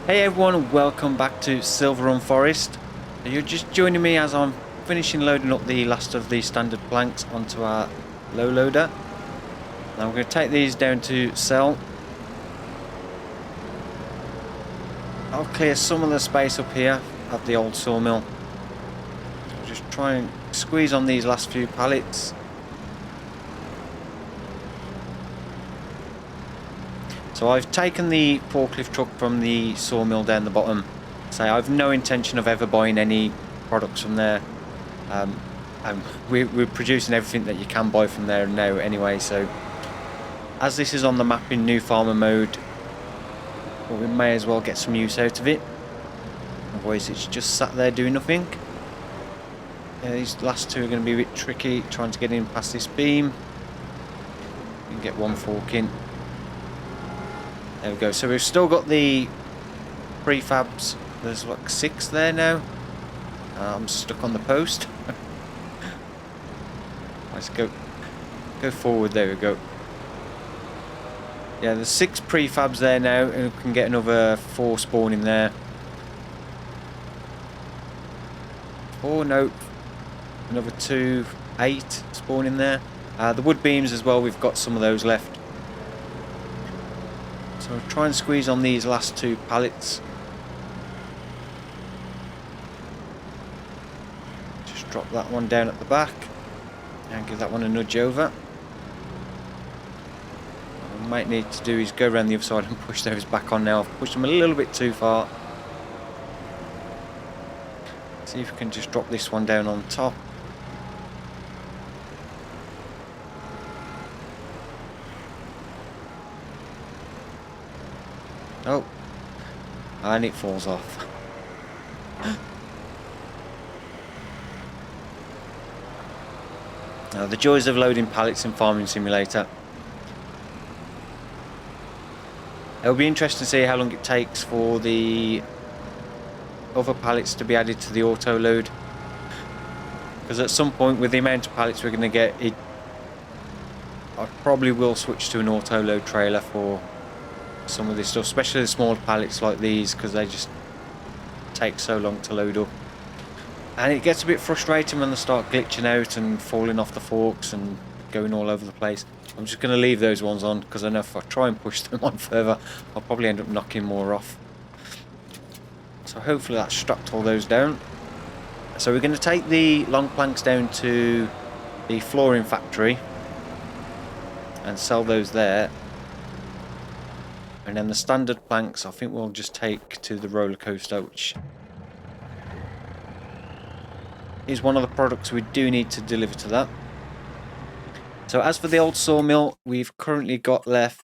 Hey everyone, and welcome back to Silverrun Forest. You're just joining me as I'm finishing loading up the last of the standard planks onto our low loader. Now I'm going to take these down to sell. I'll clear some of the space up here at the old sawmill. Just try and squeeze on these last few pallets. So I've taken the forklift truck from the sawmill down the bottom. So I've no intention of ever buying any products from there. We're producing everything that you can buy from there now anyway. So as this is on the map in new farmer mode, well, we may as well get some use out of it. Otherwise it's just sat there doing nothing. Yeah, these last two are going to be a bit tricky, trying to get in past this beam. You can get one fork in. There we go. So we've still got the prefabs. There's like 6 there now. I'm stuck on the post. Let's go forward. There we go. Yeah, there's 6 prefabs there now, and we can get another 4 spawning there. Oh no, another 2, 8 spawning there. The wood beams as well. We've got some of those left. So I'll try and squeeze on these last 2 pallets. Just drop that one down at the back and give that one a nudge over. What I might need to do is go around the other side and push those back on now. I've pushed them a little bit too far. See if we can just drop this one down on top. Oh, and it falls off. Now, the joys of loading pallets in Farming Simulator. It'll be interesting to see how long it takes for the other pallets to be added to the auto load. Because at some point, with the amount of pallets we're going to get, I probably will switch to an auto load trailer for some of this stuff, especially the smaller pallets like these, because they just take so long to load up. And it gets a bit frustrating when they start glitching out and falling off the forks and going all over the place. I'm just going to leave those ones on, because I know if I try and push them on further, I'll probably end up knocking more off. So hopefully that strapped all those down. So we're going to take the long planks down to the flooring factory and sell those there. And then the standard planks, I think we'll just take to the roller coaster, which is one of the products we do need to deliver to that. So as for the old sawmill, we've currently got left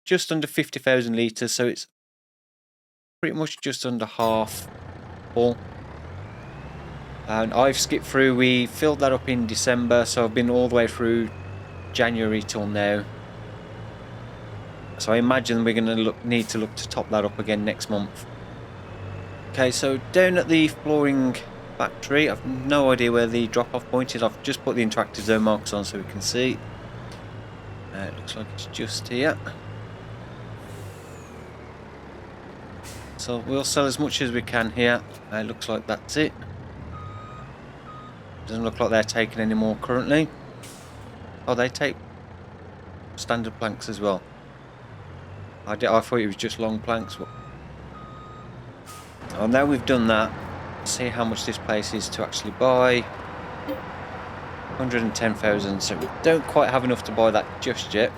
just under 50,000 litres, so it's pretty much just under half full. And I've skipped through, we filled that up in December, so I've been all the way through January till now. So I imagine we're going to need to look to top that up again next month. Okay, so down at the flooring factory, I've no idea where the drop-off point is. I've just put the interactive zone marks on so we can see. It looks like it's just here. So we'll sell as much as we can here. It looks like that's it. Doesn't look like they're taking any more currently. Oh, they take standard planks as well. I thought it was just long planks. Oh, now we've done that, let's see how much this place is to actually buy. 110,000, so we don't quite have enough to buy that just yet.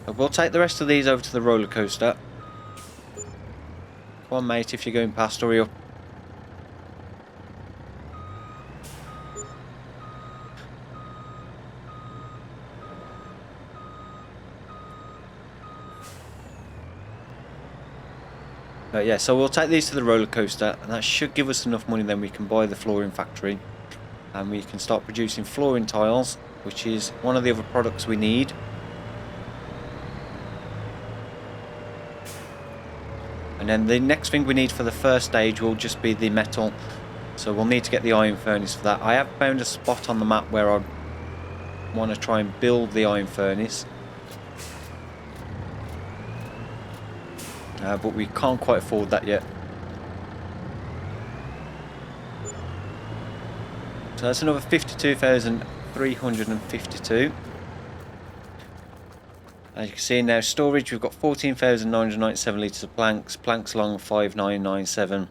But we'll take the rest of these over to the roller coaster. Come on, mate, if you're going past, hurry up. Yeah, so we'll take these to the roller coaster, and that should give us enough money. Then we can buy the flooring factory, and we can start producing flooring tiles, which is one of the other products we need. And then the next thing we need for the first stage will just be the metal. So we'll need to get the iron furnace for that. I have found a spot on the map where I want to try and build the iron furnace. but we can't quite afford that yet. So that's another 52,352. As you can see now, storage, we've got 14,997 litres of planks, planks long 5,997,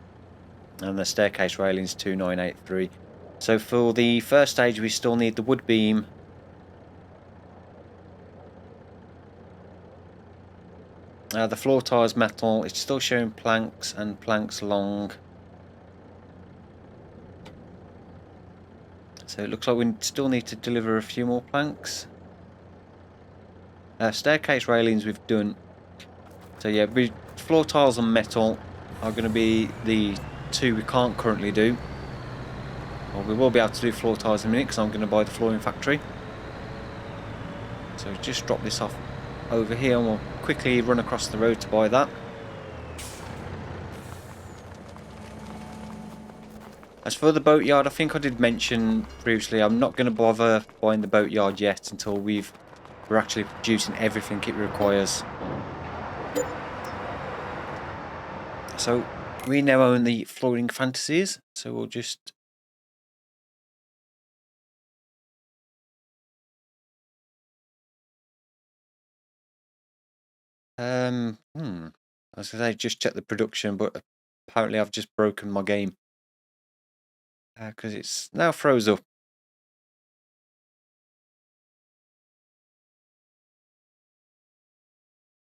and the staircase railings 2,983. So for the first stage we still need the wood beam, the floor tiles metal, it's still showing planks and planks long. So it looks like we still need to deliver a few more planks. Staircase railings we've done. So yeah, floor tiles and metal are going to be the two we can't currently do. Well, we will be able to do floor tiles in a minute because I'm going to buy the flooring factory. So just drop this off over here and we'll quickly run across the road to buy that. As for the boatyard, I think I did mention previously, I'm not going to bother buying the boatyard yet until we're actually producing everything it requires. So we now own the flooring fantasies, so we'll just I was going to say just check the production, but apparently I've just broken my game because it's now froze up.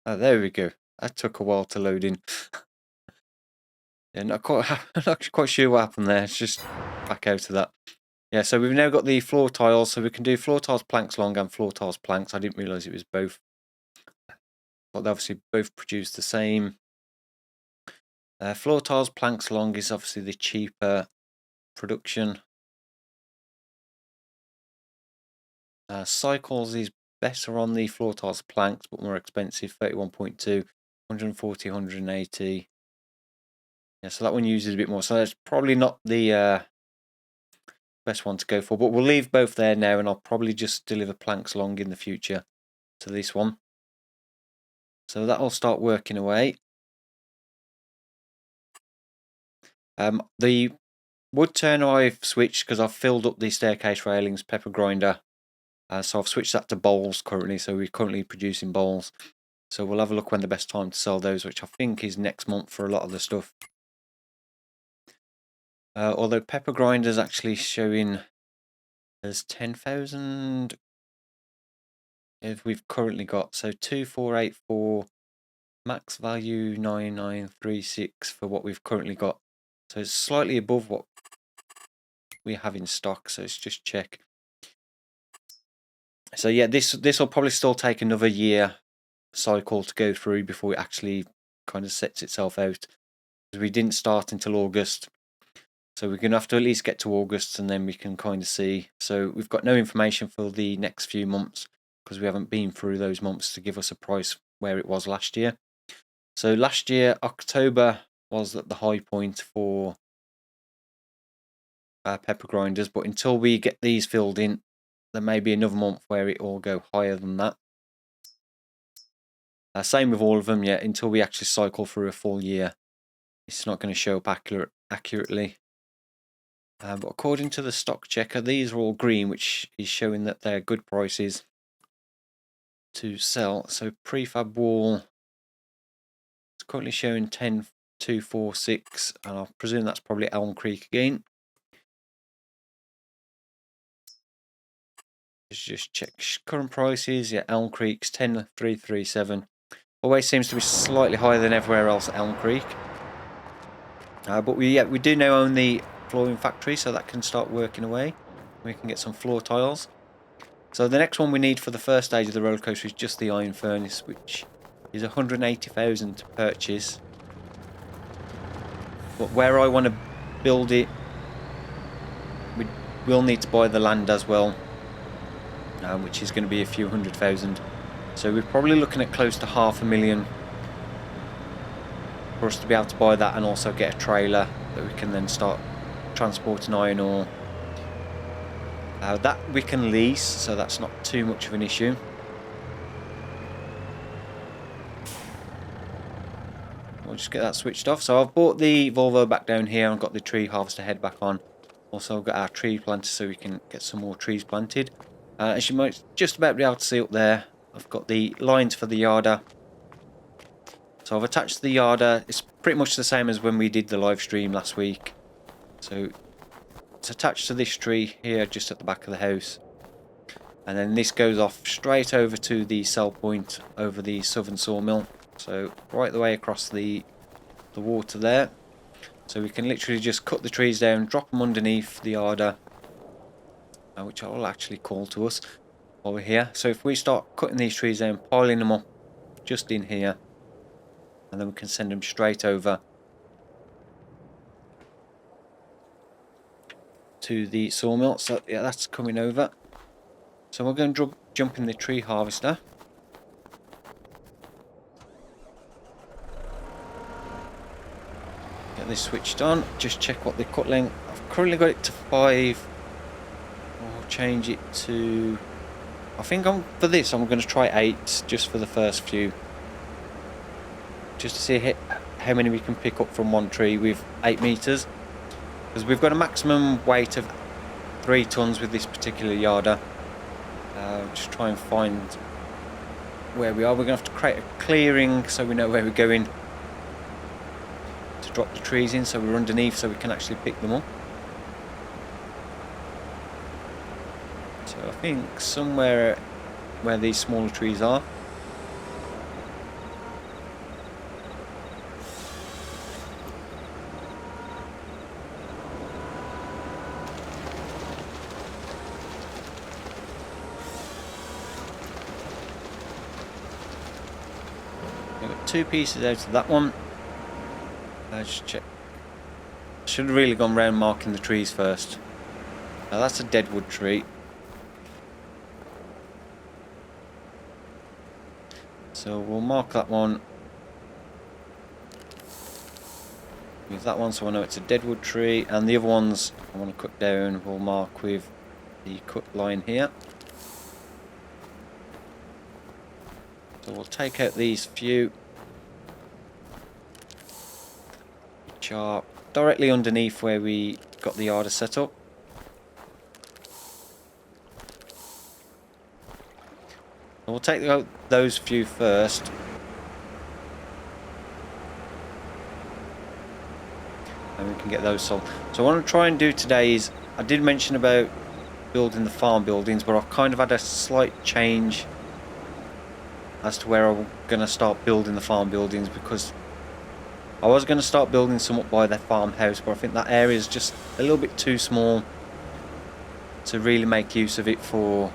Oh, there we go. That took a while to load in. Yeah, not quite sure what happened there. It's just back out of that. Yeah, so we've now got the floor tiles, so we can do floor tiles planks long and floor tiles planks. I didn't realise it was both. But they obviously both produce the same. Floor tiles planks long is obviously the cheaper production. Cycles is better on the floor tiles planks, but more expensive, 31.2, 140, 180. Yeah, so that one uses a bit more. So that's probably not the best one to go for, but we'll leave both there now, and I'll probably just deliver planks long in the future to this one. So that'll start working away. The wood turner I've switched because I've filled up the staircase railings, pepper grinder. So I've switched that to bowls currently, so we're currently producing bowls. So we'll have a look when the best time to sell those, which I think is next month for a lot of the stuff. Although pepper grinder's actually showing as 10,000 if we've currently got, so 2484, max value 9936 for what we've currently got. So it's slightly above what we have in stock, so let's just check. So yeah, this will probably still take another year cycle to go through before it actually kind of sets itself out. We didn't start until August, so we're going to have to at least get to August and then we can kind of see. So we've got no information for the next few months because we haven't been through those months to give us a price where it was last year. So last year October was at the high point for pepper grinders, but until we get these filled in, there may be another month where it will go higher than that. Same with all of them, yeah, until we actually cycle through a full year, it's not going to show up accurately. But according to the stock checker, these are all green, which is showing that they're good prices to sell. So prefab wall, it's currently showing 10,246, and I presume that's probably Elm Creek again. Let's just check current prices. Yeah, Elm Creek's 10,337. Always seems to be slightly higher than everywhere else at Elm Creek. But we do now own the flooring factory, so that can start working away. We can get some floor tiles. So the next one we need for the first stage of the roller coaster is just the iron furnace, which is 180,000 to purchase. But where I want to build it, we will need to buy the land as well, which is going to be a few 100,000. So we're probably looking at close to 500,000 for us to be able to buy that and also get a trailer that we can then start transporting iron ore. That we can lease, so that's not too much of an issue. I'll just get that switched off. So I've brought the Volvo back down here and got the tree harvester head back on. Also I've got our tree planter so we can get some more trees planted. As you might just about be able to see up there, I've got the lines for the yarder. So I've attached the yarder. It's pretty much the same as when we did the live stream last week. So it's attached to this tree here just at the back of the house. And then this goes off straight over to the cell point over the southern sawmill. So right the way across the water there. So we can literally just cut the trees down, drop them underneath the yarder, which I will actually call to us while we're here. So if we start cutting these trees down, piling them up just in here, and then we can send them straight over to the sawmill. So yeah, that's coming over. So we're going to jump in the tree harvester. Get this switched on. Just check what the cut length. I've currently got it to 5. I'll change it to, I think for this I'm going to try 8 just for the first few. Just to see how many we can pick up from one tree with 8 meters. Because we've got a maximum weight of 3 tons with this particular yarder. Just try and find where we are. We're going to have to create a clearing so we know where we're going to drop the trees in, so we're underneath so we can actually pick them up. So I think somewhere where these smaller trees are. I've got 2 pieces out of that one. Let's just check. Should have really gone round marking the trees first. Now that's a deadwood tree. So we'll mark that one with that one so I know it's a deadwood tree, and the other ones I want to cut down we'll mark with the cut line here. So we'll take out these few which are directly underneath where we got the yarder set up. We'll take out those few first. And we can get those sold. So what I'm trying to do today is, I did mention about building the farm buildings, but I've kind of had a slight change as to where I'm going to start building the farm buildings, because I was going to start building some up by the farmhouse, but I think that area is just a little bit too small to really make use of it for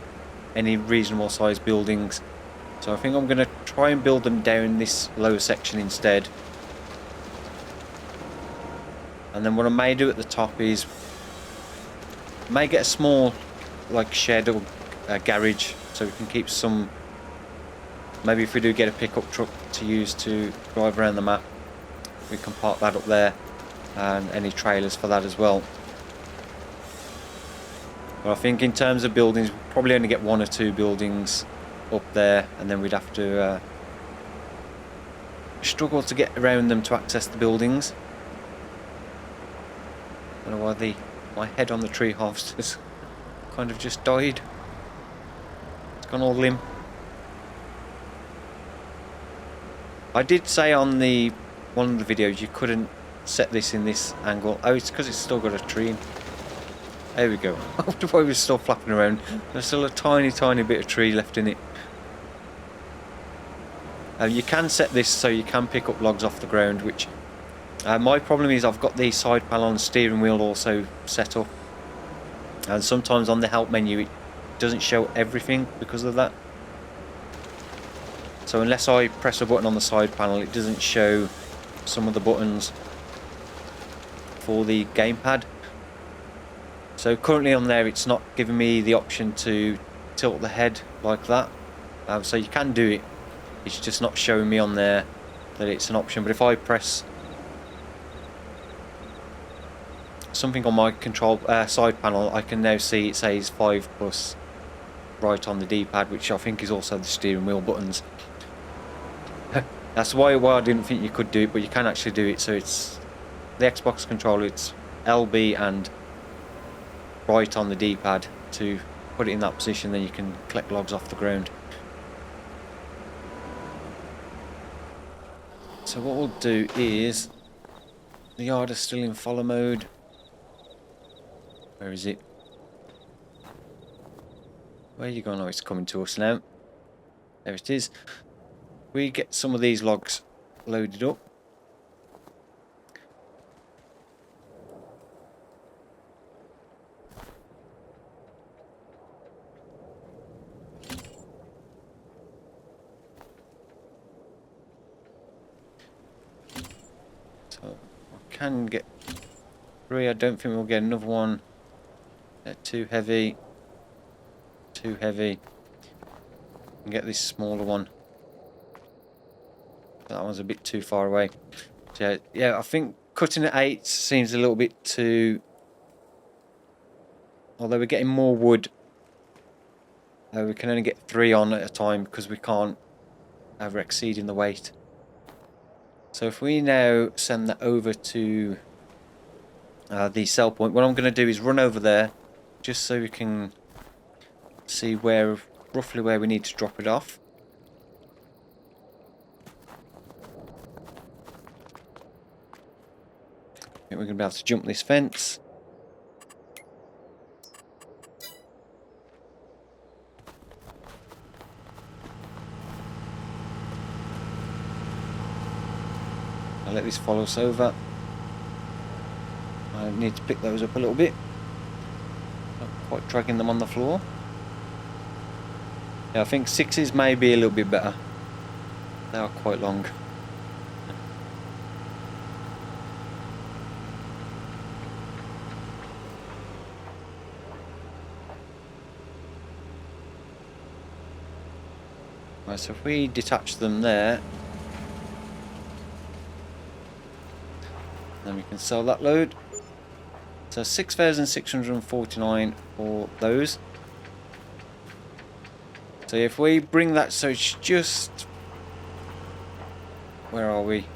any reasonable sized buildings. So I think I'm going to try and build them down this lower section instead. And then what I may do at the top is I may get a small like shed or a garage so we can keep some, maybe if we do get a pickup truck to use to drive around the map, we can park that up there, and any trailers for that as well. But I think in terms of buildings, we'll probably only get 1 or 2 buildings up there, and then we'd have to struggle to get around them to access the buildings. I don't know why my head on the tree harvester's kind of just died. It's gone all limp. I did say on one of the videos you couldn't set this in this angle. Oh, it's because it's still got a tree in. There we go. I wonder why it was still flapping around. There's still a tiny bit of tree left in it. You can set this so you can pick up logs off the ground, which my problem is I've got the side panel and steering wheel also set up, and sometimes on the help menu it doesn't show everything because of that. So unless I press a button on the side panel, it doesn't show some of the buttons for the gamepad. So currently on there it's not giving me the option to tilt the head like that. So you can do it, it's just not showing me on there that it's an option. But if I press something on my control side panel, I can now see it says 5+ right on the D-pad, which I think is also the steering wheel buttons. That's why I didn't think you could do it, but you can actually do it. So it's the Xbox controller, it's LB and right on the D-pad to put it in that position, then you can collect logs off the ground. So what we'll do is, the yard is still in follow mode. Where is it? Where are you going? Oh, it's coming to us now. There it is. We get some of these logs loaded up. So I can get 3. I don't think we'll get another one. They're too heavy. Too heavy. And get this smaller one. That one's a bit too far away. So yeah, I think cutting at 8 seems a little bit too... Although we're getting more wood, we can only get 3 on at a time because we can't ever exceed in the weight. So if we now send that over to the sell point, what I'm going to do is run over there just so we can see roughly where we need to drop it off. I think we're going to be able to jump this fence. I'll let this follow us over. I need to pick those up a little bit. Not quite dragging them on the floor. Yeah, I think 6s may be a little bit better. They are quite long. Right, so if we detach them there, then we can sell that load. So 6,649 for those. So if we bring that, so it's just, where are we?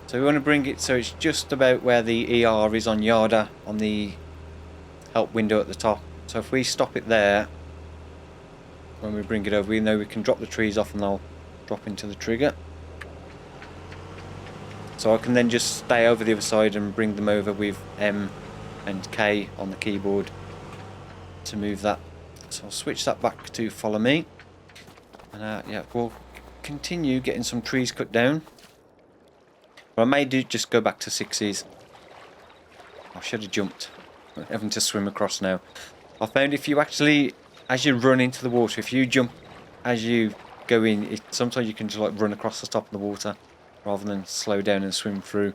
So we want to bring it so it's just about where the ER is on Yarda, on the help window at the top. So if we stop it there, when we bring it over, we know we can drop the trees off and they'll drop into the trigger. So I can then just stay over the other side and bring them over with M and K on the keyboard to move that. So I'll switch that back to follow me. And yeah, we'll continue getting some trees cut down. But I may just go back to 6s. I should have jumped. I'm having to swim across now. I found if you actually, as you run into the water, if you jump as you go in, sometimes you can just like run across the top of the water rather than slow down and swim through.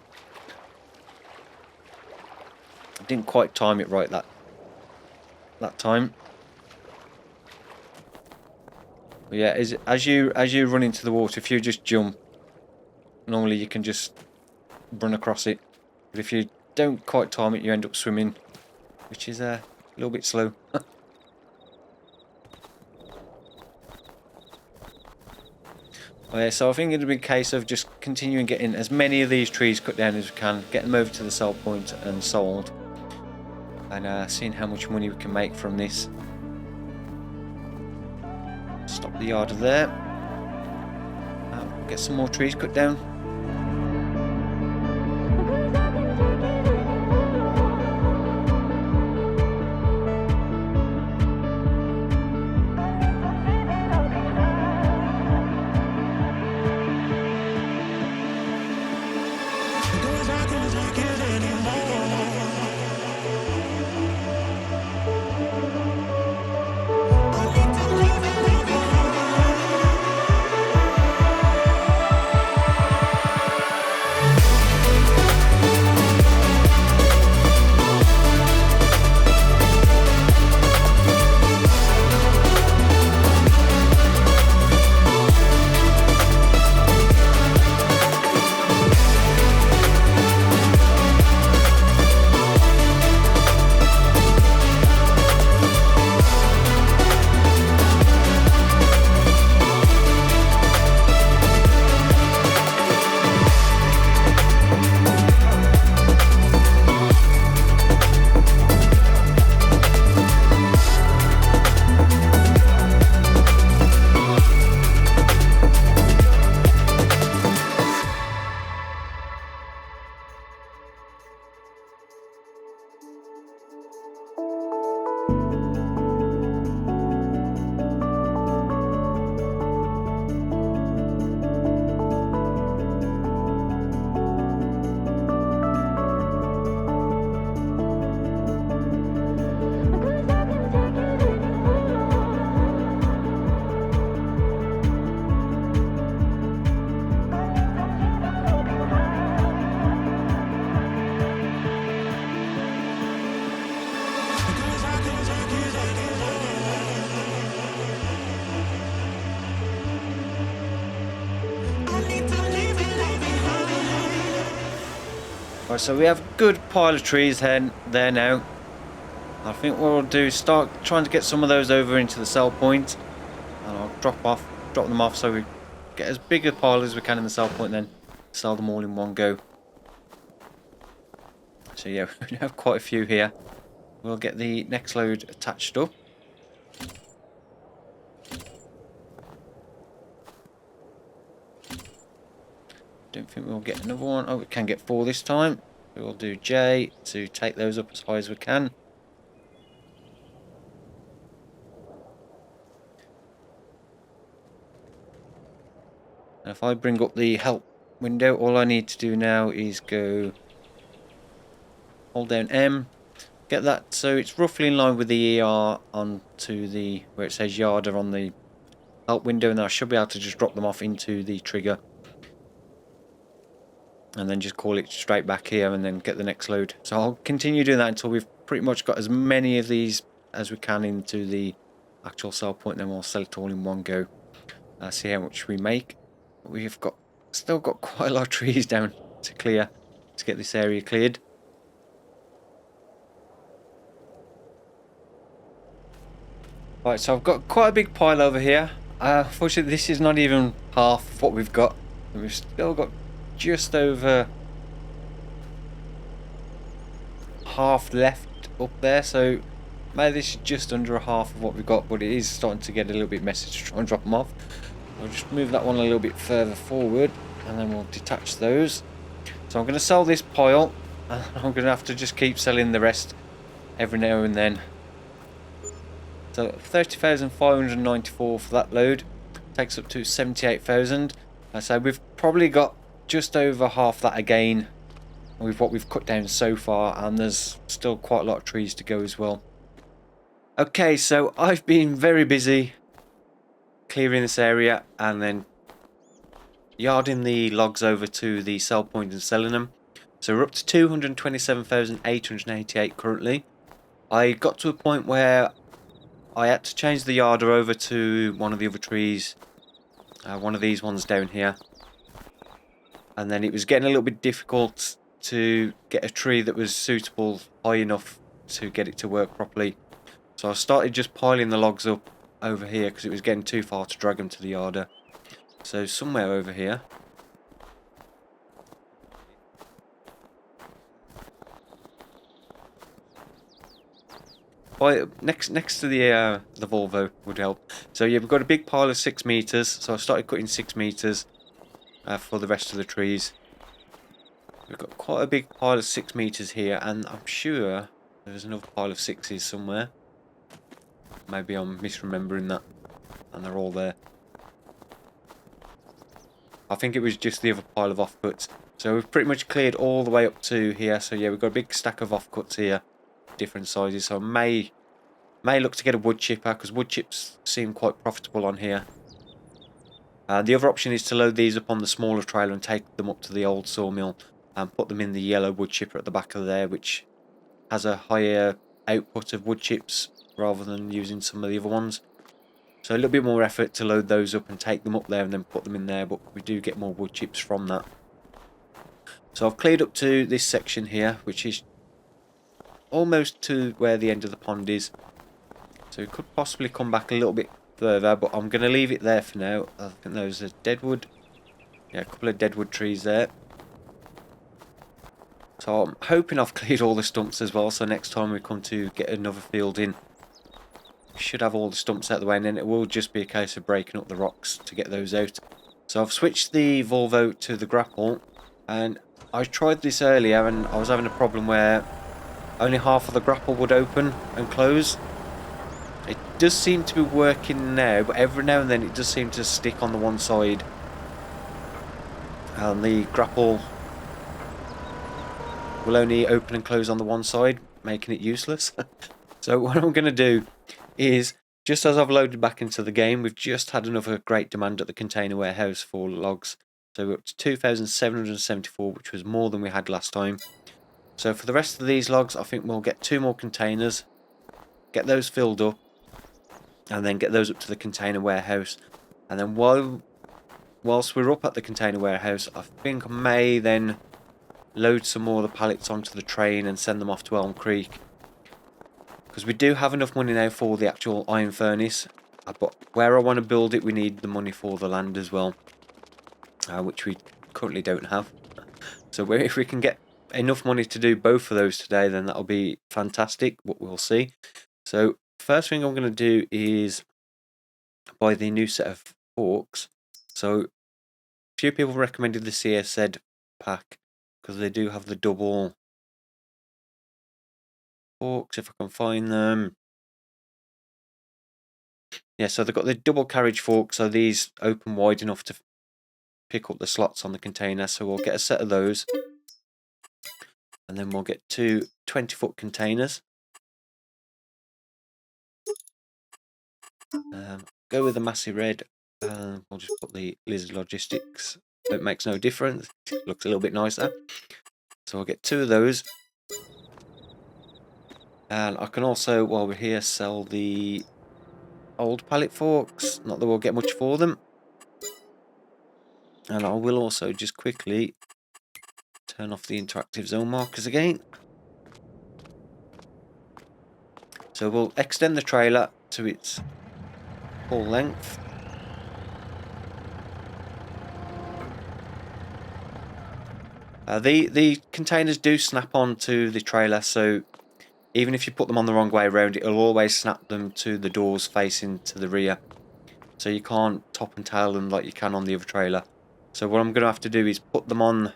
I didn't quite time it right that time. But yeah, as you run into the water, if you just jump, normally you can just run across it. But if you don't quite time it, you end up swimming, which is a little bit slow. So I think it'll be a case of just continuing getting as many of these trees cut down as we can, get them over to the sell point and sold, and seeing how much money we can make from this. Stop the yard there. Get some more trees cut down. Right, so we have a good pile of trees there now. I think what we'll do is start trying to get some of those over into the sell point, and I'll drop them off so we get as big a pile as we can in the sell point, then sell them all in one go. So yeah, we have quite a few here. We'll get the next load attached up. Don't think we'll get another one. Oh, we can get 4 this time. We'll do J to take those up as high as we can. And if I bring up the help window, all I need to do now is go hold down M, get that so it's roughly in line with the ER onto the where it says yarder on the help window, and I should be able to just drop them off into the trigger and then just call it straight back here and then get the next load. So I'll continue doing that until we've pretty much got as many of these as we can into the actual sell point, then we'll sell it all in one go. See how much we make. We've still got quite a lot of trees down to clear to get this area cleared. Right, so I've got quite a big pile over here. Unfortunately, this is not even half of what we've got. We've still got just over half left up there, so maybe this is just under a half of what we've got, but it is starting to get a little bit messy to try and drop them off. I'll just move that one a little bit further forward and then we'll detach those. So I'm going to sell this pile and I'm going to have to just keep selling the rest every now and then. So 30,594 for that load, takes up to 78,000. So we've probably got just over half that again with what we've cut down so far, and there's still quite a lot of trees to go as well. Okay, so I've been very busy clearing this area and then yarding the logs over to the sell point and selling them. So we're up to 227,888 currently. I got to a point where I had to change the yarder over to one of the other trees, one of these ones down here, and then it was getting a little bit difficult to get a tree that was suitable high enough to get it to work properly. So I started just piling the logs up over here because it was getting too far to drag them to the yarder. So somewhere over here, next to the Volvo would help. So yeah, we've got a big pile of 6 meters. So I started cutting 6 meters for the rest of the trees. We've got quite a big pile of 6 meters here, and I'm sure there's another pile of 6s somewhere. Maybe I'm misremembering that, and they're all there. I think it was just the other pile of offcuts. So we've pretty much cleared all the way up to here. So yeah, we've got a big stack of offcuts here, different sizes. So I may look to get a wood chipper because wood chips seem quite profitable on here. The other option is to load these up on the smaller trailer and take them up to the old sawmill and put them in the yellow wood chipper at the back of there, which has a higher output of wood chips rather than using some of the other ones. So a little bit more effort to load those up and take them up there and then put them in there, but we do get more wood chips from that. So I've cleared up to this section here, which is almost to where the end of the pond is. So we could possibly come back a little bit further, but I'm going to leave it there for now. I think there's a deadwood. Yeah, a couple of deadwood trees there. So I'm hoping I've cleared all the stumps as well, so next time we come to get another field in, we should have all the stumps out of the way, and then it will just be a case of breaking up the rocks to get those out. So I've switched the Volvo to the grapple, and I tried this earlier and I was having a problem where only half of the grapple would open and close. It does seem to be working now, but every now and then it does seem to stick on the one side, and the grapple will only open and close on the one side, making it useless. So what I'm going to do is, just as I've loaded back into the game, we've just had another great demand at the container warehouse for logs. So we're up to 2,774, which was more than we had last time. So for the rest of these logs, I think we'll get 2 more containers, get those filled up, and then get those up to the container warehouse. And then whilst we're up at the container warehouse, I think I may then load some more of the pallets onto the train and send them off to Elm Creek. Because we do have enough money now for the actual iron furnace. But where I want to build it, we need the money for the land as well. Which we currently don't have. So if we can get enough money to do both of those today, then that'll be fantastic, but we'll see. So first thing I'm going to do is buy the new set of forks. So a few people recommended the CSZ pack because they do have the double forks, if I can find them. Yeah, so they've got the double carriage forks, so these open wide enough to pick up the slots on the container. So we'll get a set of those, and then we'll get two 20-foot containers. Go with the massy red. We'll just put the Lizard Logistics. It makes no difference. It looks a little bit nicer. So I'll get two of those. And I can also, while we're here, sell the old pallet forks. Not that we'll get much for them. And I will also just quickly turn off the interactive zone markers again. So we'll extend the trailer to its full length. The containers do snap onto the trailer, so even if you put them on the wrong way around, it'll always snap them to the doors facing to the rear. So you can't top and tail them like you can on the other trailer. So what I'm going to have to do is put them on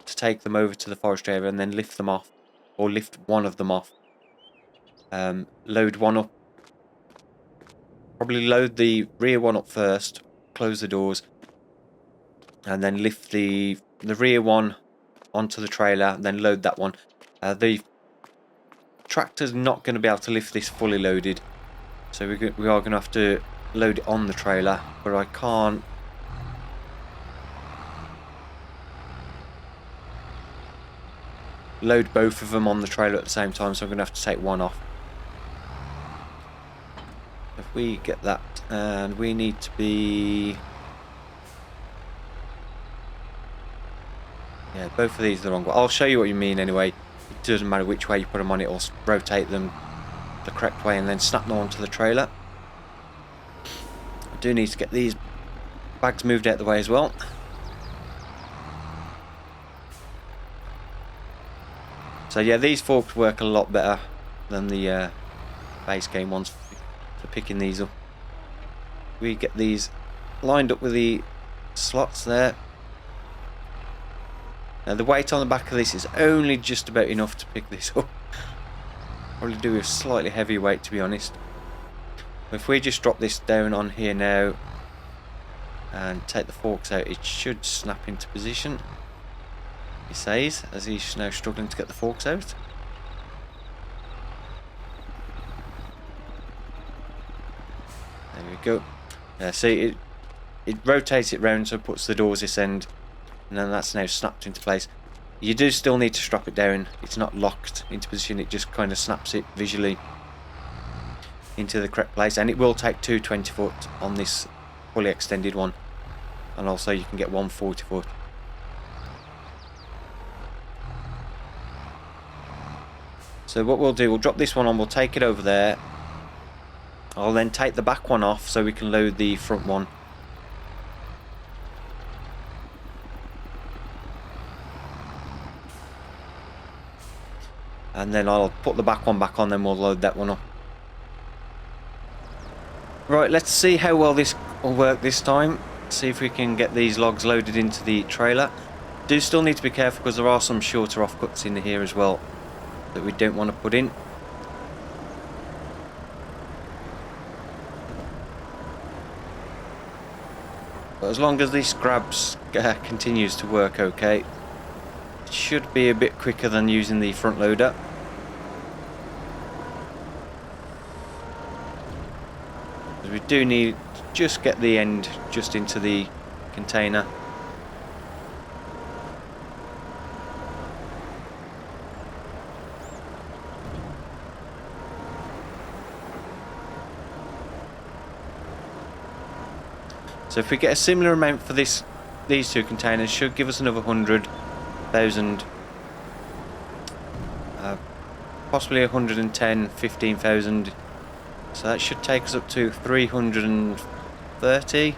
to take them over to the forestry area and then lift them off, or lift one of them off. Load one up. Probably load the rear one up first, close the doors, and then lift the rear one onto the trailer, and then load that one. The tractor's not going to be able to lift this fully loaded, so we are going to have to load it on the trailer, but I can't load both of them on the trailer at the same time, so I'm going to have to take one off. If we get that, and we need to be... Yeah, both of these are the wrong way. I'll show you what you mean anyway. It doesn't matter which way you put them on, it'll rotate them the correct way and then snap them onto the trailer. I do need to get these bags moved out of the way as well. So yeah, these forks work a lot better than the base game ones for picking these up. We get these lined up with the slots there. Now the weight on the back of this is only just about enough to pick this up. Probably do with slightly heavier weight, to be honest. If we just drop this down on here now and take the forks out, it should snap into position, he says, as he's now struggling to get the forks out. There we go. See, it rotates it round, so it puts the doors this end, and then that's now snapped into place. You do still need to strap it down. It's not locked into position, it just kind of snaps it visually into the correct place, and it will take two 20-foot on this fully extended one, and also you can get one 40-foot. So what we'll do, we'll drop this one on, we'll take it over there. I'll then take the back one off so we can load the front one. And then I'll put the back one back on, then we'll load that one up. Right, let's see how well this will work this time. See if we can get these logs loaded into the trailer. Do still need to be careful because there are some shorter offcuts in here as well that we don't want to put in. But as long as this grabs continues to work okay, it should be a bit quicker than using the front loader. Because we do need to just get the end just into the container. So if we get a similar amount for these two containers, should give us another 100,000 possibly 110, 15,000. So that should take us up to 330.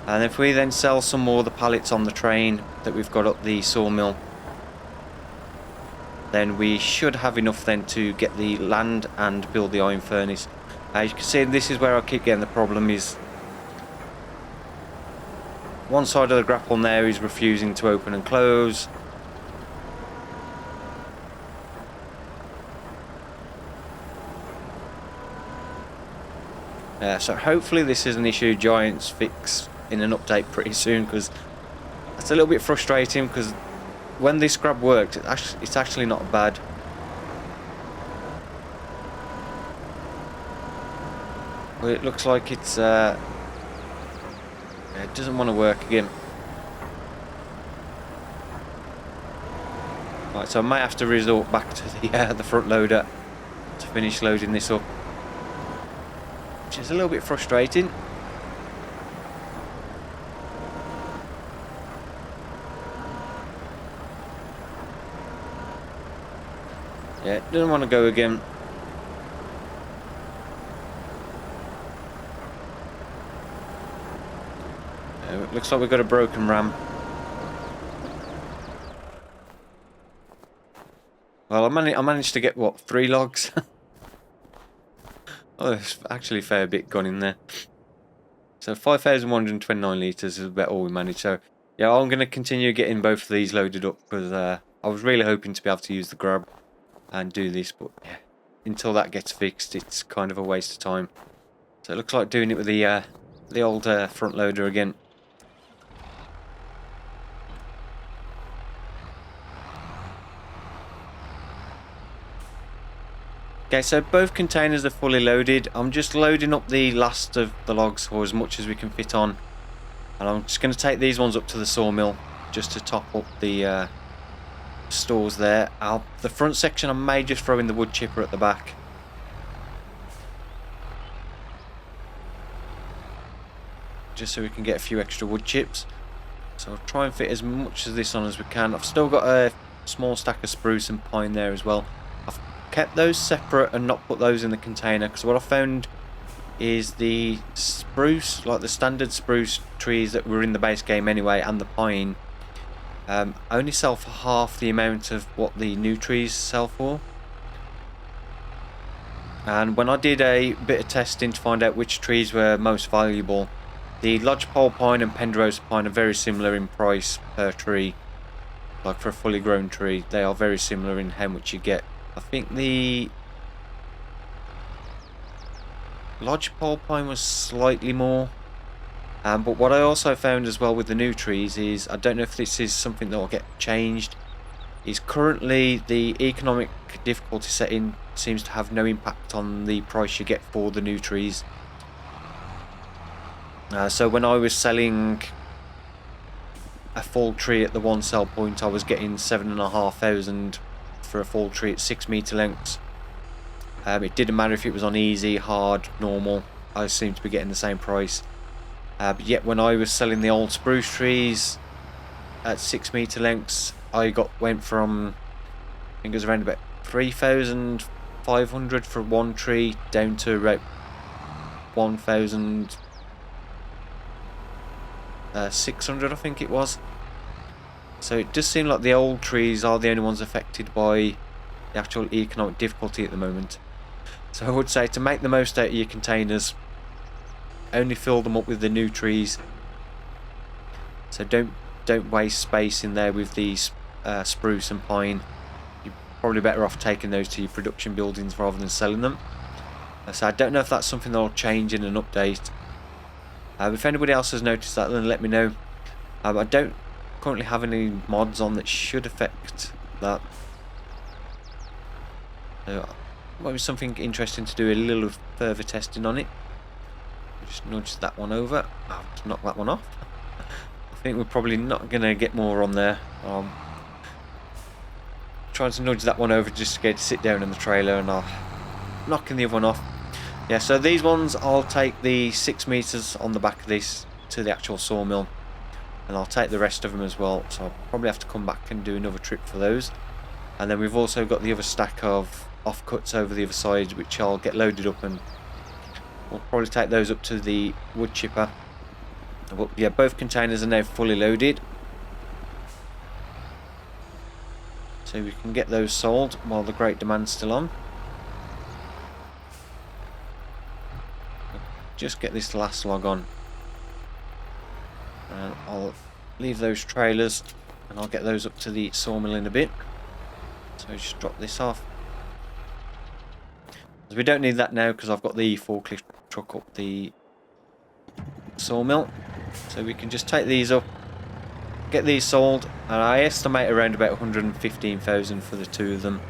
And if we then sell some more of the pallets on the train that we've got up the sawmill, then we should have enough then to get the land and build the iron furnace. As you can see, this is where I keep getting the problem is one side of the grapple there is refusing to open and close. So hopefully this is an issue Giants fix in an update pretty soon, because it's a little bit frustrating, because when this grab worked, it's actually not bad. Well, it looks like it's it doesn't want to work again. Right, so I might have to resort back to the front loader to finish loading this up, which is a little bit frustrating. Yeah, it doesn't want to go again. It looks like we've got a broken ram. Well, I managed to get, what, 3 logs? Oh, there's actually a fair bit gone in there. So 5,129 litres is about all we managed. So yeah, I'm going to continue getting both of these loaded up, because I was really hoping to be able to use the grab and do this, but yeah, until that gets fixed, it's kind of a waste of time. So it looks like doing it with the old front loader again. Okay, so both containers are fully loaded. I'm just loading up the last of the logs, or as much as we can fit on, and I'm just going to take these ones up to the sawmill just to top up the stores there. The front section I may just throw in the wood chipper at the back. Just so we can get a few extra wood chips. So I'll try and fit as much of this on as we can. I've still got a small stack of spruce and pine there as well. I've kept those separate and not put those in the container, because what I found is the spruce, like the standard spruce trees that were in the base game anyway, and the pine, only sell for half the amount of what the new trees sell for. And when I did a bit of testing to find out which trees were most valuable, the lodgepole pine and penderosa pine are very similar in price per tree. Like for a fully grown tree, they are very similar in how much you get. I think the lodgepole pine was slightly more. But what I also found as well with the new trees is, I don't know if this is something that will get changed, is currently the economic difficulty setting seems to have no impact on the price you get for the new trees. So when I was selling a full tree at the one sell point, I was getting 7,500 for a full tree at 6 meter lengths. It didn't matter if it was on easy, hard, normal, I seemed to be getting the same price. But yet when I was selling the old spruce trees at 6 meter lengths, I went from, I think it was around about 3,500 for one tree down to about 1,600 I think it was. So it does seem like the old trees are the only ones affected by the actual economic difficulty at the moment. So I would say, to make the most out of your containers, only fill them up with the new trees. So don't waste space in there with these spruce and pine. You're probably better off taking those to your production buildings rather than selling them. So I don't know if that's something that'll change in an update. If anybody else has noticed that, then let me know. I don't currently have any mods on that should affect that. So might be something interesting to do a little further testing on it. Just nudge that one over. Oh, just knock that one off. I think we're probably not going to get more on there. Trying to nudge that one over just to get to sit down in the trailer, and I'll knocking the other one off. Yeah, so these ones, I'll take the 6 meters on the back of this to the actual sawmill, and I'll take the rest of them as well. So I'll probably have to come back and do another trip for those. And then we've also got the other stack of offcuts over the other side, which I'll get loaded up, and we'll probably take those up to the wood chipper. But yeah, both containers are now fully loaded, so we can get those sold while the great demand's still on. Just get this last log on, and I'll leave those trailers and I'll get those up to the sawmill in a bit. So just drop this off, because we don't need that now because I've got the forklift truck up the sawmill. So we can just take these up, get these sold, and I estimate around about 115,000 for the two of them.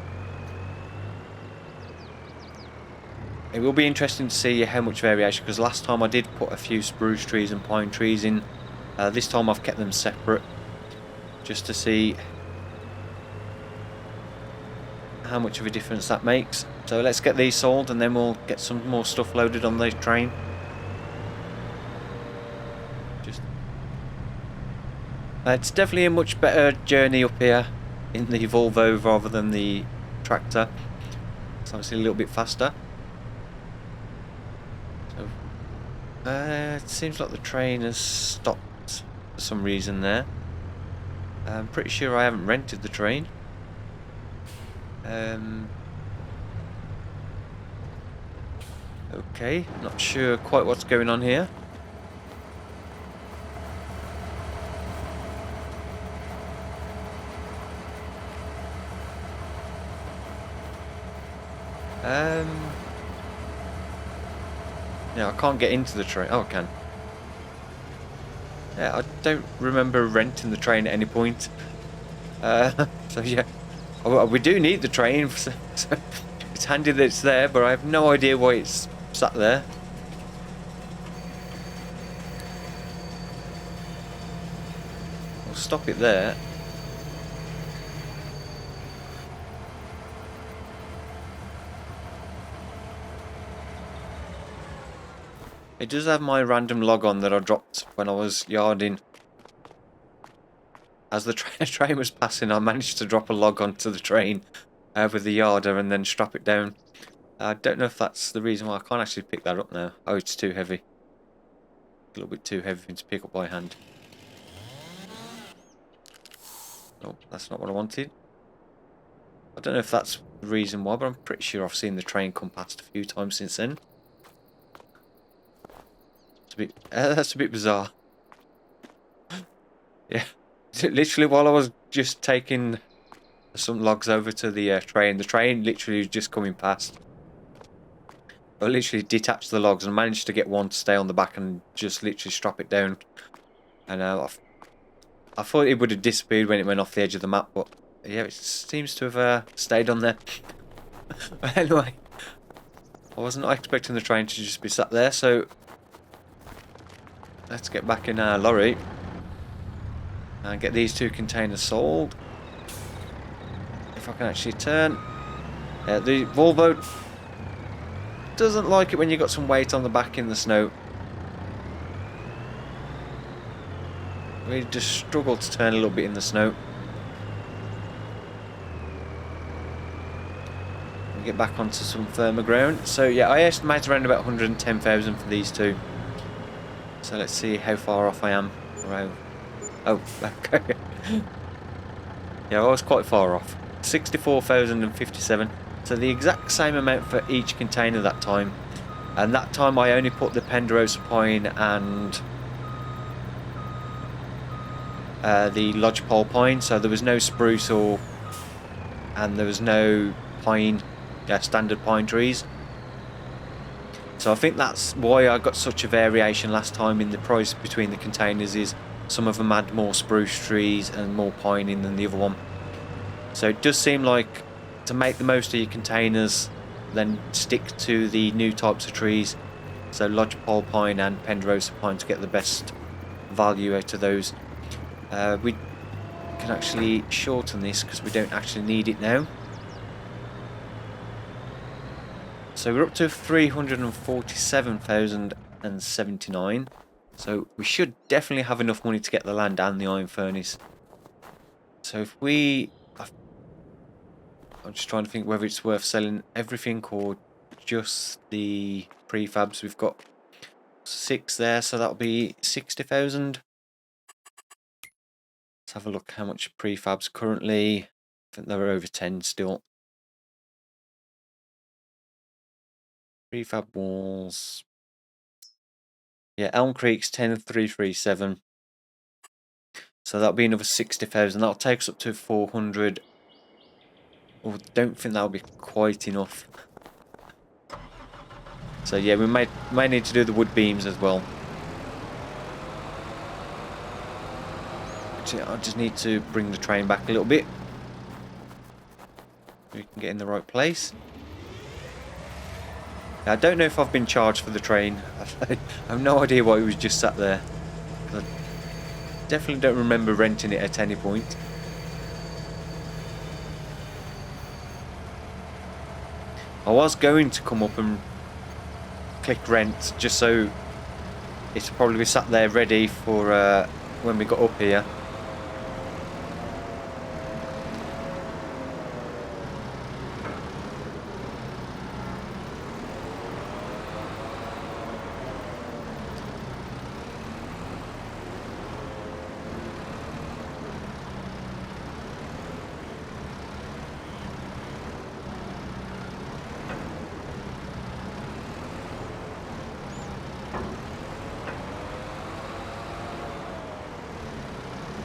It will be interesting to see how much variation, because last time I did put a few spruce trees and pine trees in. This time I've kept them separate, just to see how much of a difference that makes. So let's get these sold, and then we'll get some more stuff loaded on the train. It's definitely a much better journey up here in the Volvo rather than the tractor. It's obviously a little bit faster. So, it seems like the train has stopped for some reason there. I'm pretty sure I haven't rented the train. Okay, not sure quite what's going on here. Yeah, I can't get into the train. Oh, I can. Yeah, I don't remember renting the train at any point. So yeah, we do need the train, so it's handy that it's there, but I have no idea why it's sat there. We'll stop it there. It does have my random log on that I dropped when I was yarding. As the train was passing, I managed to drop a log onto the train with the yarder and then strap it down. I don't know if that's the reason why I can't actually pick that up now. Oh, it's too heavy. A little bit too heavy for me to pick up by hand. Oh, that's not what I wanted. I don't know if that's the reason why, but I'm pretty sure I've seen the train come past a few times since then. That's a bit bizarre. Yeah, literally while I was just taking some logs over to the train literally was just coming past. I literally detached the logs and managed to get one to stay on the back and just literally strap it down. And I thought it would have disappeared when it went off the edge of the map, but yeah, it seems to have stayed on there. Anyway, I was not expecting the train to just be sat there, so let's get back in our lorry and get these two containers sold. If I can actually turn. The Volvo doesn't like it when you've got some weight on the back in the snow. We just struggle to turn a little bit in the snow. We'll get back onto some firmer ground. So yeah, I estimate around about 110,000 for these two. So let's see how far off I am. Oh, okay. Yeah, I was quite far off. 64,057. So the exact same amount for each container that time. And that time I only put the Penderosa pine and the lodgepole pine. So there was no spruce and there was no pine, standard pine trees. So I think that's why I got such a variation last time in the price between the containers, is some of them had more spruce trees and more pine in than the other one. So it does seem like to make the most of your containers, then stick to the new types of trees. So lodgepole pine and Penderosa pine to get the best value out of those. We can actually shorten this because we don't actually need it now. So we're up to 347,079. So we should definitely have enough money to get the land and the iron furnace. So if we... I'm just trying to think whether it's worth selling everything or just the prefabs. We've got 6 there, so that'll be 60,000. Let's have a look how much prefabs currently. I think they're over 10 still. Prefab walls. Yeah, Elm Creek's 10,337. So that'll be another 60,000. That'll take us up to 400. Oh, don't think that'll be quite enough. So yeah, we may need to do the wood beams as well. Actually, I just need to bring the train back a little bit. We can get in the right place. Now, I don't know if I've been charged for the train. I have no idea why it was just sat there. I definitely don't remember renting it at any point. I was going to come up and click rent just so it's probably sat there ready for when we got up here.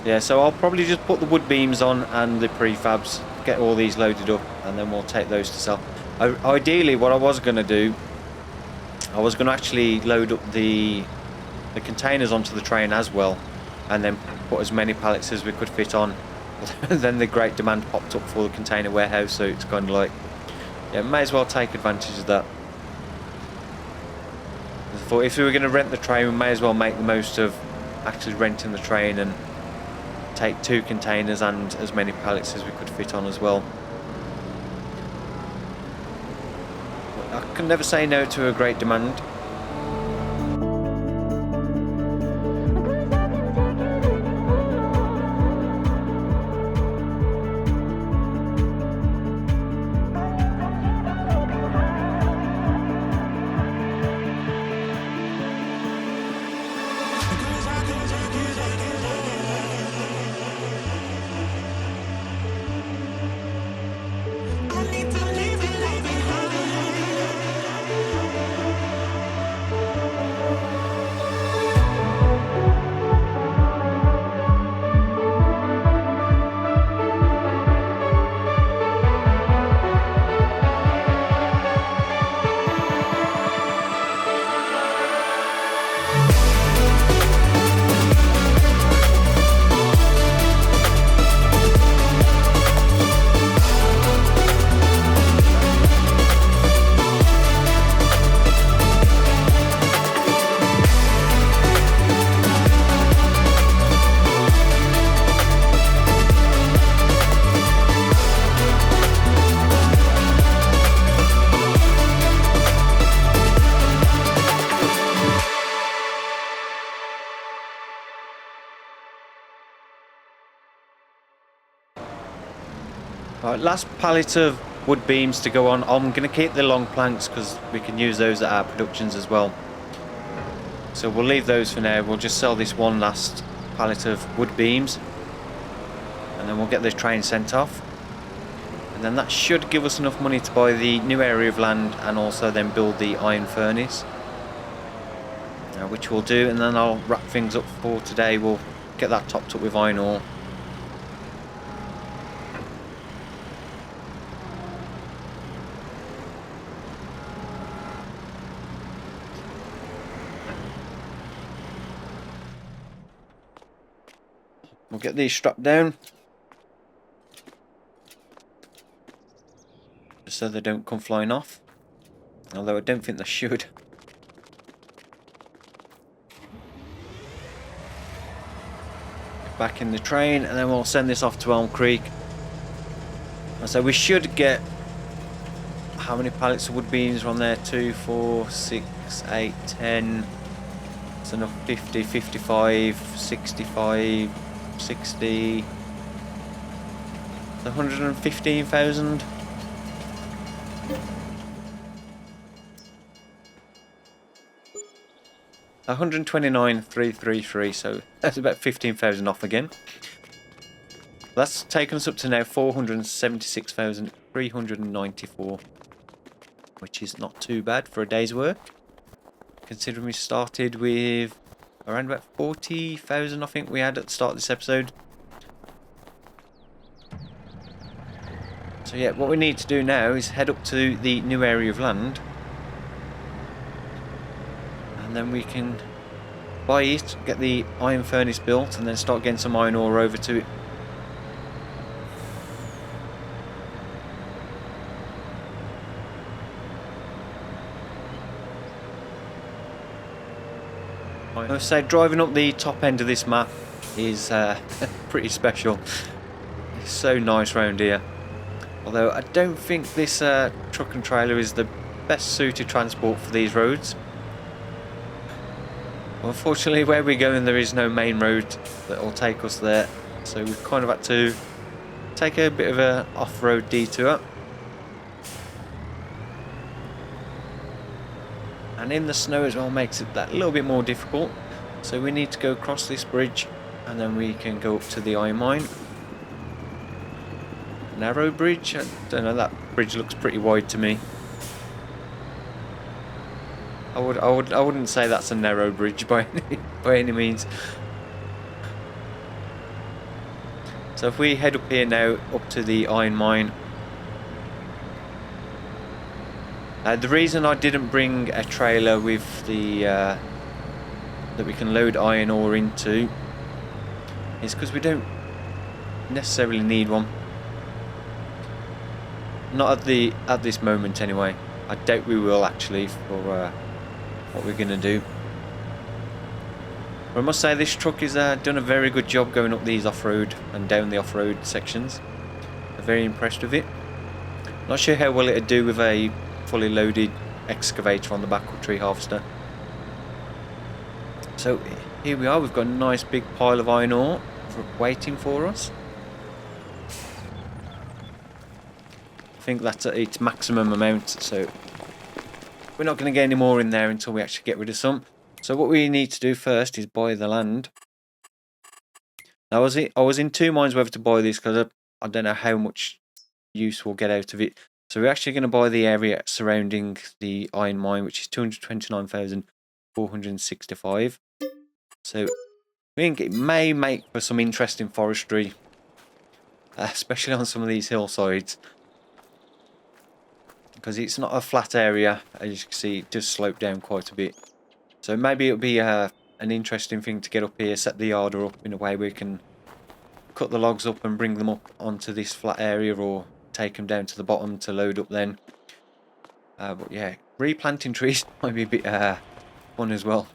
Yeah, so I'll probably just put the wood beams on and the prefabs, get all these loaded up, and then we'll take those to sell. Ideally, what I was going to do, I was going to actually load up the containers onto the train as well, and then put as many pallets as we could fit on. Then the great demand popped up for the container warehouse, so it's kind of like, yeah, may as well take advantage of that. I thought if we were going to rent the train, we may as well make the most of actually renting the train and take 2 containers and as many pallets as we could fit on as well. I can never say no to a great demand. Right, last pallet of wood beams to go on. I'm going to keep the long planks because we can use those at our productions as well. So we'll leave those for now. We'll just sell this one last pallet of wood beams, and then we'll get this train sent off. And then that should give us enough money to buy the new area of land and also then build the iron furnace, which we'll do. And then I'll wrap things up for today. We'll get that topped up with iron ore. We'll get these strapped down just so they don't come flying off, although I don't think they should. Back in the train, and then we'll send this off to Elm Creek. And so we should get, how many pallets of wood beams are on there? 2, 4, 6, 8, 10. It's enough. 50, 55, 65, 60, 115,000. 129,333, so that's about 15,000 off again. That's taken us up to now 476,394, which is not too bad for a day's work, considering we started with around about 40,000 I think we had at the start of this episode. So yeah, what we need to do now is head up to the new area of land, and then we can buy it, get the iron furnace built, and then start getting some iron ore over to it. I must say, driving up the top end of this map is pretty special. It's so nice round here. Although I don't think this truck and trailer is the best suited transport for these roads. Unfortunately, where we're going there is no main road that will take us there. So we've kind of had to take a bit of an off-road detour. And in the snow as well makes it that little bit more difficult. So we need to go across this bridge and then we can go up to the iron mine. Narrow bridge? I don't know, that bridge looks pretty wide to me. I wouldn't say that's a narrow bridge by any means. So if we head up here now up to the iron mine. The reason I didn't bring a trailer with the that we can load iron ore into is because we don't necessarily need one. Not at this moment anyway. I doubt we will actually for what we're going to do. But I must say this truck has done a very good job going up these off-road and down the off-road sections. I'm very impressed with it. Not sure how well it'd do with a fully loaded excavator on the back or tree harvester. So here we are, we've got a nice big pile of iron ore waiting for us. I think that's at its maximum amount, so we're not going to get any more in there until we actually get rid of some. So what we need to do first is buy the land. Now I was in two minds whether to buy this because I don't know how much use we'll get out of it. So we're actually going to buy the area surrounding the iron mine, which is 229,465. So I think it may make for some interesting forestry, especially on some of these hillsides, because it's not a flat area. As you can see, it does slope down quite a bit. So maybe it'll be an interesting thing to get up here, set the yarder up in a way we can cut the logs up and bring them up onto this flat area, or take them down to the bottom to load up then. But yeah, replanting trees might be a bit fun as well.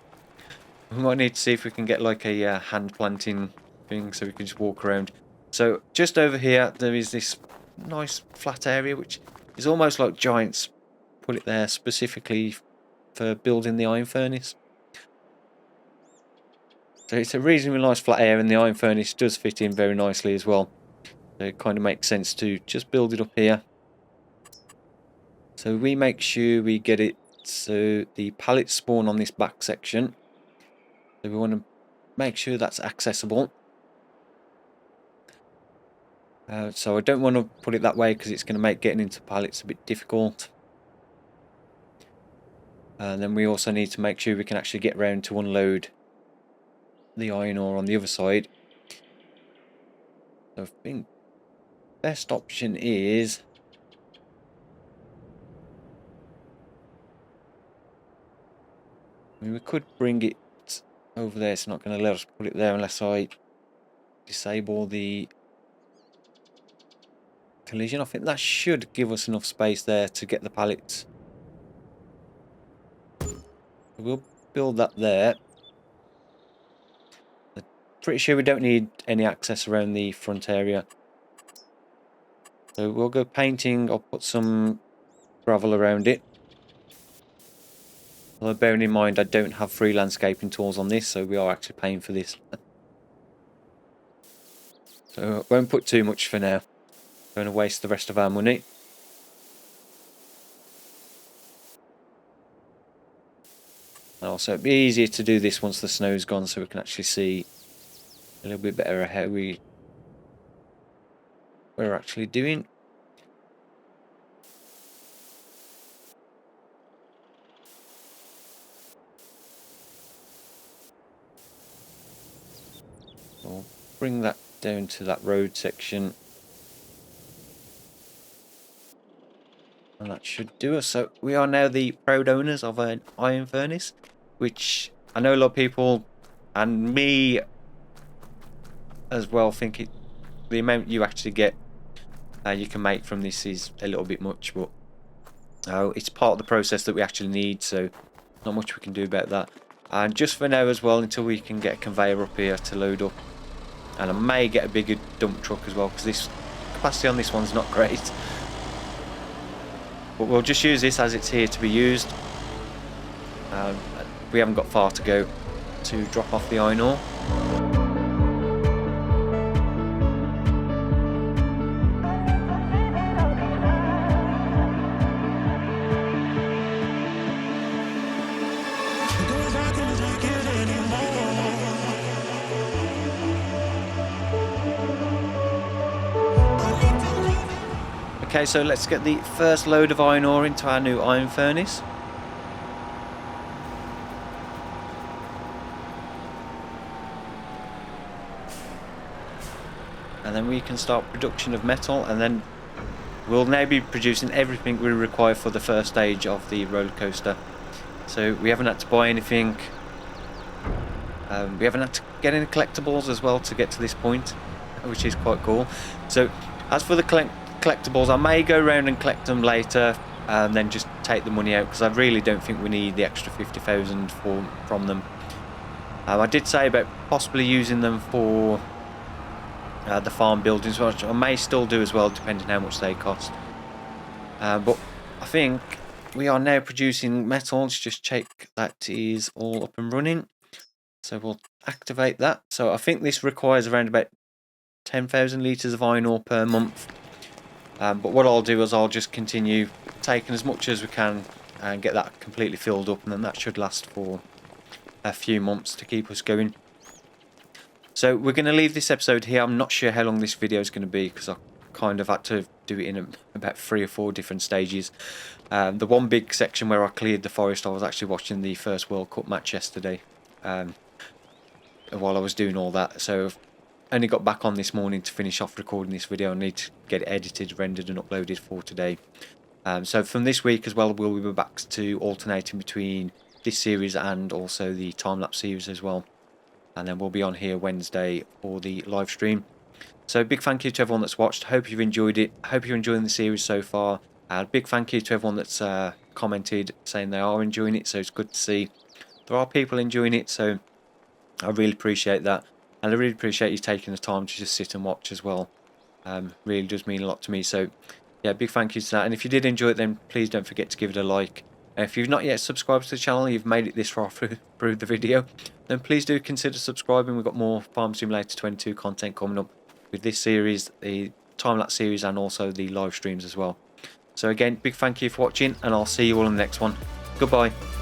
We might need to see if we can get like a hand planting thing so we can just walk around. So just over here there is this nice flat area which is almost like giants put it there specifically for building the iron furnace. So it's a reasonably nice flat area, and the iron furnace does fit in very nicely as well. So it kind of makes sense to just build it up here. So we make sure we get it so the pallets spawn on this back section. So we want to make sure that's accessible. So I don't want to put it that way because it's going to make getting into pallets a bit difficult. And then we also need to make sure we can actually get around to unload the iron ore on the other side. So I think best option is we could bring it over there. It's not going to let us put it there unless I disable the collision. I think that should give us enough space there to get the pallets. We'll build that there. I'm pretty sure we don't need any access around the front area. So we'll go painting. I'll put some gravel around it. Although bearing in mind I don't have free landscaping tools on this, so we are actually paying for this. So I won't put too much for now. Going to waste the rest of our money. And also it'd be easier to do this once the snow's gone, so we can actually see a little bit better how we're actually doing. We'll bring that down to that road section. And that should do us. So we are now the proud owners of an iron furnace, which I know a lot of people, and me as well, think the amount you actually get, you can make from this is a little bit much, but it's part of the process that we actually need, so not much we can do about that. And just for now as well, until we can get a conveyor up here to load up, and I may get a bigger dump truck as well, because this capacity on this one's not great. But we'll just use this as it's here to be used. We haven't got far to go to drop off the iron ore. Okay, so let's get the first load of iron ore into our new iron furnace. And then we can start production of metal, and then we'll now be producing everything we require for the first stage of the roller coaster. So we haven't had to buy anything. We haven't had to get any collectibles as well to get to this point, which is quite cool. So as for the collectibles, I may go around and collect them later and then just take the money out, because I really don't think we need the extra 50,000 from them. I did say about possibly using them for the farm buildings, which I may still do as well, depending how much they cost. But I think we are now producing metal. Let's just check that is all up and running. So we'll activate that. So I think this requires around about 10,000 litres of iron ore per month. But what I'll do is I'll just continue taking as much as we can and get that completely filled up, and then that should last for a few months to keep us going. So we're going to leave this episode here. I'm not sure how long this video is going to be, because I kind of had to do it in about 3 or 4 different stages. The one big section where I cleared the forest, I was actually watching the first World Cup match yesterday while I was doing all that. So I've only got back on this morning to finish off recording this video. I need to get it edited, rendered and uploaded for today. So from this week as well, we'll be back to alternating between this series and also the time-lapse series as well. And then we'll be on here Wednesday for the live stream. So big thank you to everyone that's watched. Hope you've enjoyed it. Hope you're enjoying the series so far. Big thank you to everyone that's commented saying they are enjoying it. So it's good to see there are people enjoying it. So I really appreciate that. And I really appreciate you taking the time to just sit and watch as well. Really does mean a lot to me. So yeah, big thank you to that. And if you did enjoy it, then please don't forget to give it a like. If you've not yet subscribed to the channel, you've made it this far through the video, then please do consider subscribing. We've got more Farm Simulator 22 content coming up with this series, the time-lapse series, and also the live streams as well. So again, big thank you for watching, and I'll see you all in the next one. Goodbye.